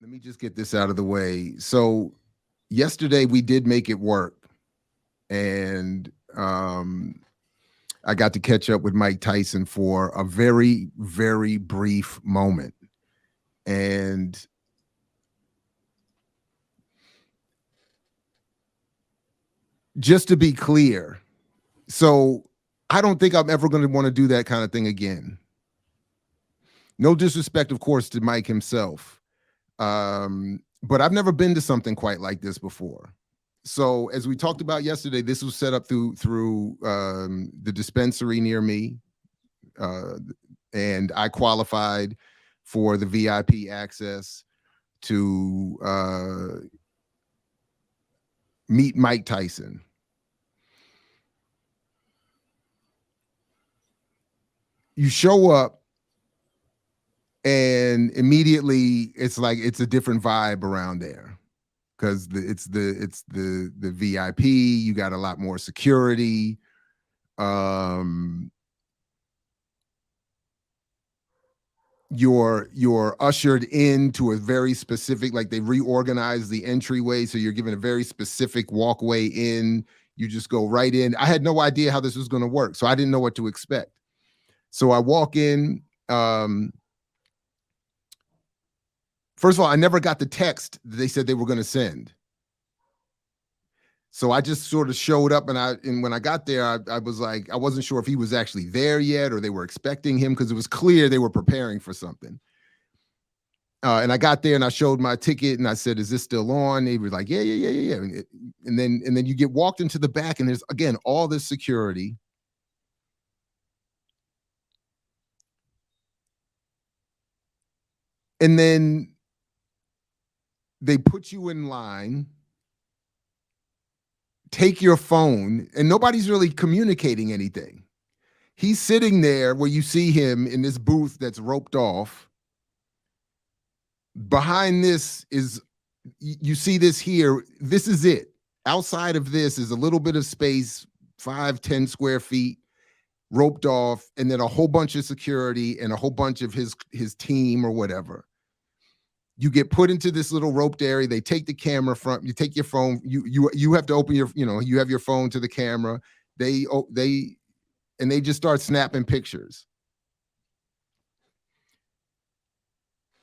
Let me just get this out of the way. So yesterday we did make it work, and I got to catch up with Mike Tyson for a very, very brief moment. And just to be clear, so I don't think I'm ever going to want to do that kind of thing again. No disrespect, of course, to Mike himself. But I've never been to something quite like this before. So as we talked about yesterday, this was set up through the dispensary near me, uh, and I qualified for the VIP access to meet Mike Tyson. You show up, and immediately it's like it's a different vibe around there because it's the VIP. You got a lot more security. Um, you're ushered into a very specific, like they reorganized the entryway, so you're given a very specific walkway in. You just go right in. I had no idea how this was going to work, so I didn't know what to expect. So I walk in. First of all, I never got the text that they said they were going to send. So I just sort of showed up, and when I got there, I was like, I wasn't sure if he was actually there yet or they were expecting him, because it was clear they were preparing for something. And I got there and I showed my ticket and I said, "Is this still on?" He was like, "Yeah." And then you get walked into the back, and there's again all this security. And then they put you in line, take your phone, and nobody's really communicating anything. He's sitting there where you see him in this booth that's roped off. Behind this is, you see this here. This is it. Outside of this is a little bit of space, 5-10 square feet, roped off, and then a whole bunch of security and a whole bunch of his team or whatever. You get put into this little roped area. They take the camera from you, take your phone. You have to open your, you have your phone to the camera. They just start snapping pictures.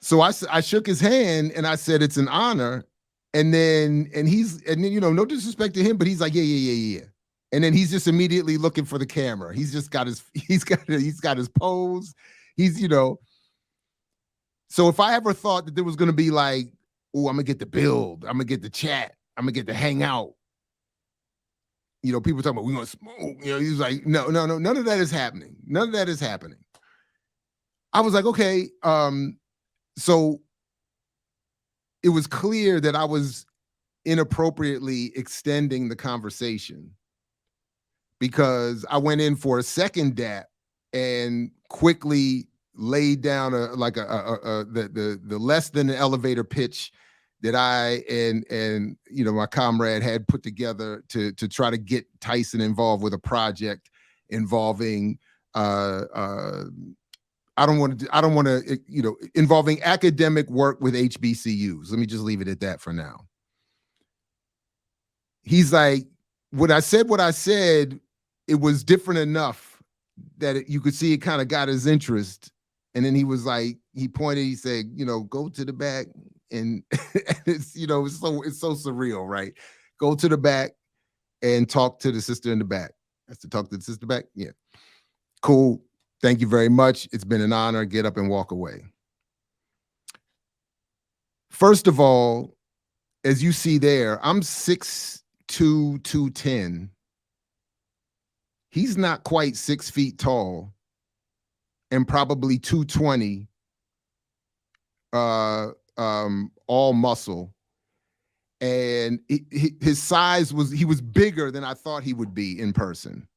So I shook his hand and I said, "It's an honor." And then no disrespect to him, but he's like, "Yeah." And then he's just immediately looking for the camera. He's just got he's got his pose. He's. So if I ever thought that there was going to be like, "Oh, I'm gonna get the build, I'm gonna get the chat, I'm gonna get the hangout," people talking about, "We gonna smoke," he's like, "No, none of that is happening. None of that is happening." I was like, okay. So it was clear that I was inappropriately extending the conversation, because I went in for a second dap and quickly laid down the less than an elevator pitch that I and my comrade had put together to try to get Tyson involved with a project involving involving academic work with HBCUs. Let me just leave it at that for now. He's like, what I said, it was different enough that you could see it kind of got his interest. And then he was like, he pointed, he said, "Go to the back." And it's so surreal, right? Go to the back and talk to the sister in the back. That's to talk to the sister back. Yeah. Cool. Thank you very much. It's been an honor. Get up and walk away. First of all, as you see there, I'm 6'2", 210. He's not quite 6 feet tall and probably 220, all muscle. And his size he was bigger than I thought he would be in person.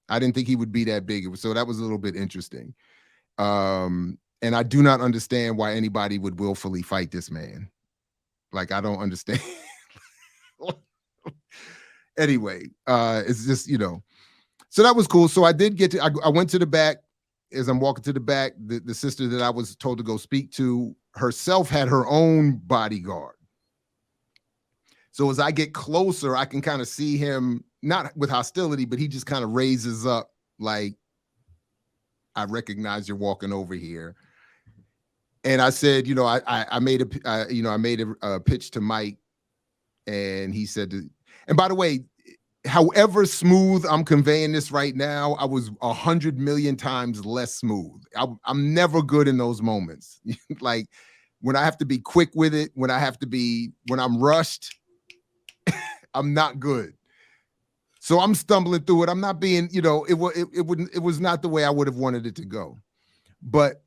I didn't think he would be that big. So that was a little bit interesting. And I do not understand why anybody would willfully fight this man. Like, I don't understand. Anyway, it's just, so that was cool. So I did I went to the back. as I'm walking to the back, the sister that I was told to go speak to herself had her own bodyguard. So as I get closer, I can kind of see him, not with hostility, but he just kind of raises up like, I recognize you're walking over here. And I said, I made a pitch to Mike, and he said, and by the way, however smooth I'm conveying this right now, I was 100 million times less smooth. I'm never good in those moments. Like when I have to be quick with it, when I'm rushed, I'm not good. So I'm stumbling through it. I'm not being, it was not the way I would have wanted it to go. But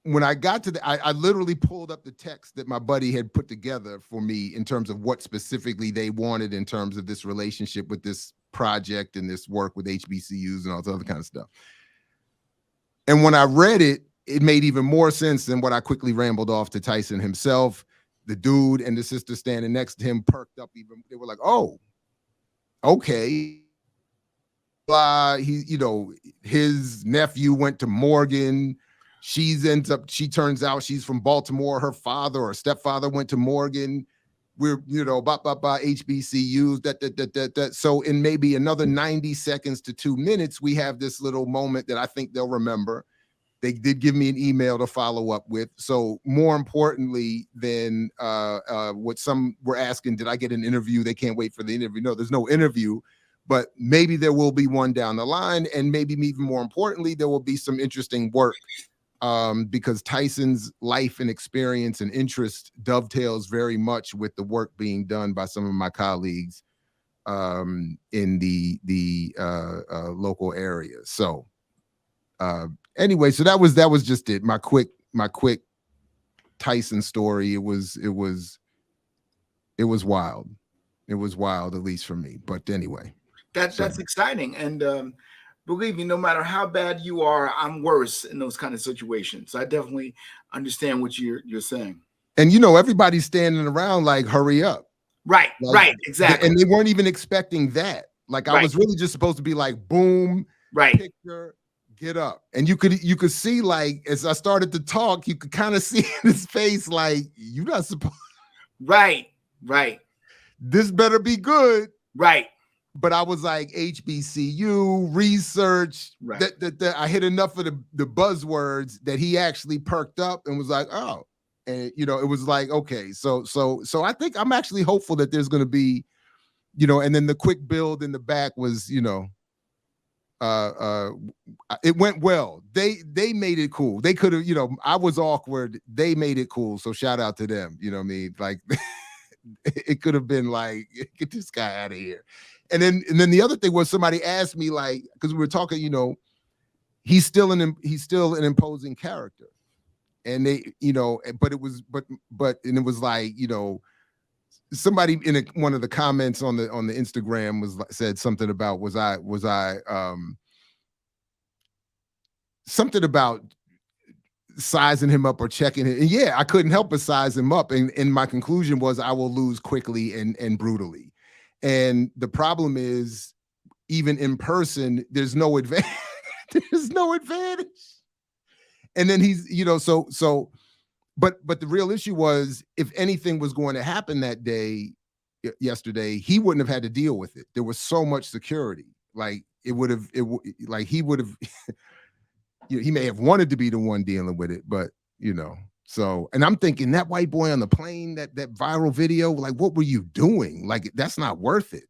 when I got to I literally pulled up the text that my buddy had put together for me in terms of what specifically they wanted in terms of this relationship with this project and this work with HBCUs and all this other kind of stuff. And when I read it, it made even more sense than what I quickly rambled off to Tyson himself. The dude and the sister standing next to him perked up even. They were like, oh, okay. His nephew went to Morgan. She turns out she's from Baltimore. Her father or stepfather went to Morgan. We're, HBCUs, that. So in maybe another 90 seconds to 2 minutes, we have this little moment that I think they'll remember. They did give me an email to follow up with. So more importantly than what some were asking, did I get an interview? They can't wait for the interview. No, there's no interview, but maybe there will be one down the line. And maybe even more importantly, there will be some interesting work because Tyson's life and experience and interest dovetails very much with the work being done by some of my colleagues in the local area. So anyway, so that was just it. My quick Tyson story. It was wild. It was wild, at least for me. But anyway, that's exciting. And believe me, no matter how bad you are, I'm worse in those kind of situations. So I definitely understand what you're saying. And everybody's standing around like, hurry up. Right, right, exactly. And they weren't even expecting that. Like I was really just supposed to be like, boom, picture, get up. And you could see, like, as I started to talk, you could kind of see in his face, like, you're not supposed. Right. This better be good. Right. But I was like, HBCU, research, that I hit enough of the buzzwords that he actually perked up and was like, oh. And, it was like, okay. So I think I'm actually hopeful that there's going to be, and then the quick build in the back was, it went well. They made it cool. They could have, I was awkward. They made it cool. So shout out to them. You know what I mean? Like it could have been like, get this guy out of here. And then the other thing was somebody asked me, like, because we were talking, he's still an imposing character. And they, but it was like, somebody in one of the comments on the Instagram said something about was I something about sizing him up or checking it. And yeah, I couldn't help but size him up. And my conclusion was I will lose quickly and brutally. And the problem is, even in person, there's no advantage. There's no advantage. And then he's, but the real issue was, if anything was going to happen that day, yesterday, he wouldn't have had to deal with it. There was so much security. Like he would have, he may have wanted to be the one dealing with it, but so, and I'm thinking that white boy on the plane, that viral video, like, what were you doing? Like, that's not worth it.